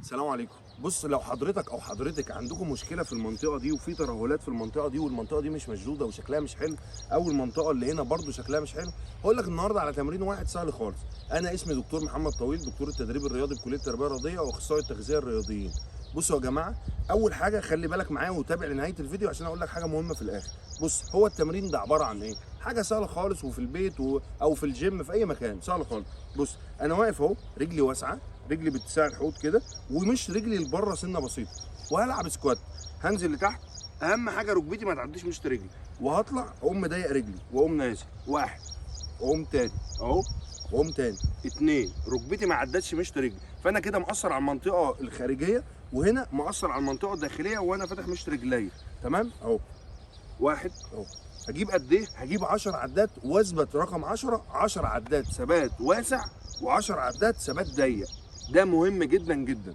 السلام عليكم. بص، لو حضرتك او حضرتك عندكم مشكله في المنطقه دي وفي ترهلات في المنطقه دي والمنطقه دي مش مشدوده وشكلها مش حلو، او المنطقه اللي هنا برضو شكلها مش حلو، هقول لك النهارده على تمرين واحد سهل خالص. انا اسمي دكتور محمد طويل، دكتور التدريب الرياضي بكليه التربيه الرياضيه واخصائي التغذيه الرياضيين. بصوا يا جماعه، اول حاجه خلي بالك معايا وتابع لنهايه الفيديو عشان اقول لك حاجه مهمه في الاخر. بص، هو التمرين ده عباره عن ايه؟ حاجه سهله خالص، وفي البيت او في الجيم في اي مكان سهله خالص. بص، انا واقف اهو، رجلي واسعه، رجلي باتساع الحوض كده، ومش رجلي لبره سنه بسيطه، وهلعب سكوات. هنزل لتحت، اهم حاجه ركبتي ما تعديش مشط رجلي، وهطلع اقوم مضيق رجلي واقوم نازل، واحد، واقوم تاني اهو، واقوم تاني، اتنين، ركبتي ما عدتش مشط رجلي، فانا كده مأثر على المنطقه الخارجيه، وهنا مأثر على المنطقه الداخليه وانا فاتح مشط رجليا. تمام اهو، واحد اهو. هجيب قد ايه؟ هجيب 10 عدات واثبت رقم 10، 10 عدات ثبات واسع و10 عدات ثبات ضيق. ده مهم جدا جدا.